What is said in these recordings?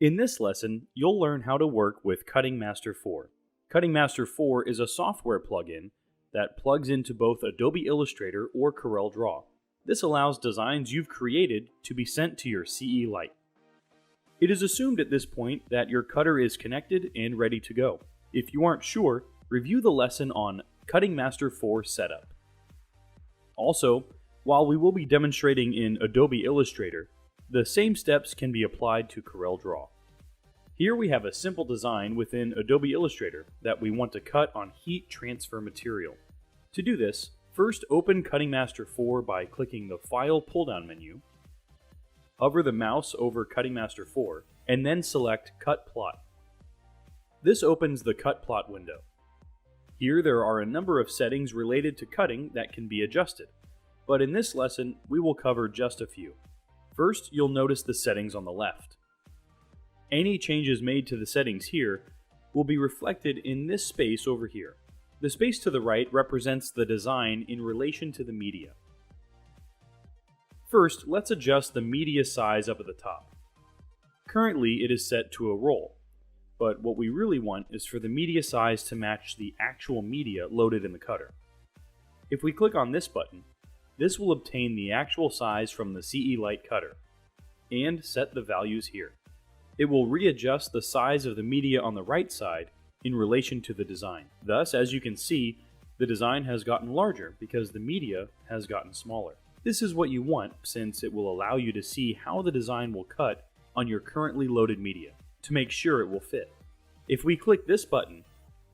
In this lesson, you'll learn how to work with CuttingMaster 4. CuttingMaster 4 is a software plugin that plugs into both Adobe Illustrator or CorelDRAW. This allows designs you've created to be sent to your CE Lite. It is assumed at this point that your cutter is connected and ready to go. If you aren't sure, review the lesson on CuttingMaster 4 setup. Also, while we will be demonstrating in Adobe Illustrator, the same steps can be applied to CorelDRAW. Here we have a simple design within Adobe Illustrator that we want to cut on heat transfer material. To do this, first open CuttingMaster 4 by clicking the File pull-down menu, hover the mouse over CuttingMaster 4, and then select Cut Plot. This opens the Cut Plot window. Here there are a number of settings related to cutting that can be adjusted, but in this lesson we will cover just a few. First, you'll notice the settings on the left. Any changes made to the settings here will be reflected in this space over here. The space to the right represents the design in relation to the media. First, let's adjust the media size up at the top. Currently, it is set to a roll, but what we really want is for the media size to match the actual media loaded in the cutter. If we click on this button, this will obtain the actual size from the CE Lite cutter, and set the values here. It will readjust the size of the media on the right side in relation to the design. Thus, as you can see, the design has gotten larger because the media has gotten smaller. This is what you want since it will allow you to see how the design will cut on your currently loaded media to make sure it will fit. If we click this button,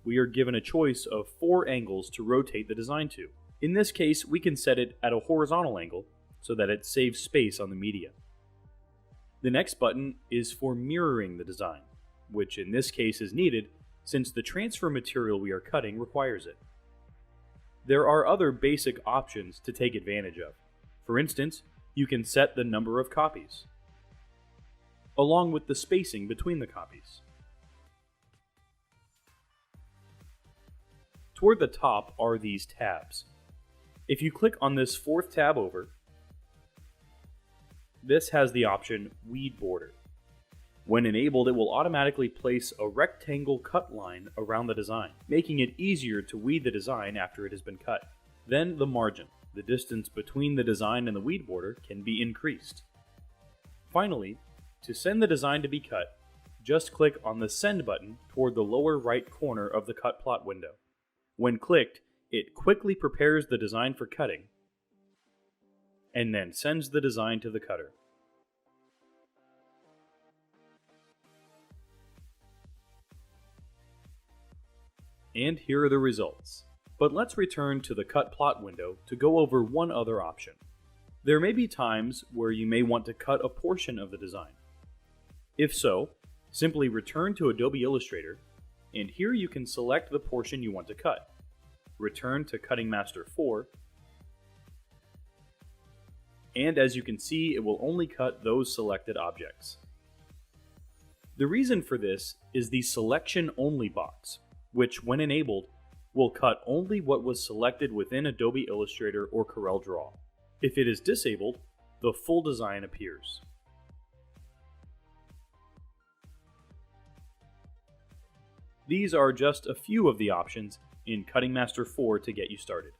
we are given a choice of 4 angles to rotate the design to. In this case, we can set it at a horizontal angle so that it saves space on the media. The next button is for mirroring the design, which in this case is needed since the transfer material we are cutting requires it. There are other basic options to take advantage of. For instance, you can set the number of copies, along with the spacing between the copies. Toward the top are these tabs. If you click on this 4th tab over, this has the option Weed Border. When enabled, it will automatically place a rectangle cut line around the design, making it easier to weed the design after it has been cut. Then the margin. The distance between the design and the weed border can be increased. Finally, to send the design to be cut, just click on the Send button toward the lower right corner of the Cut Plot window. When clicked, it quickly prepares the design for cutting, and then sends the design to the cutter. And here are the results. But let's return to the Cut Plot window to go over one other option. There may be times where you may want to cut a portion of the design. If so, simply return to Adobe Illustrator, and here you can select the portion you want to cut. Return to CuttingMaster 4, and as you can see, it will only cut those selected objects. The reason for this is the Selection Only box, which when enabled, will cut only what was selected within Adobe Illustrator or CorelDRAW. If it is disabled, the full design appears. These are just a few of the options in CuttingMaster 4 to get you started.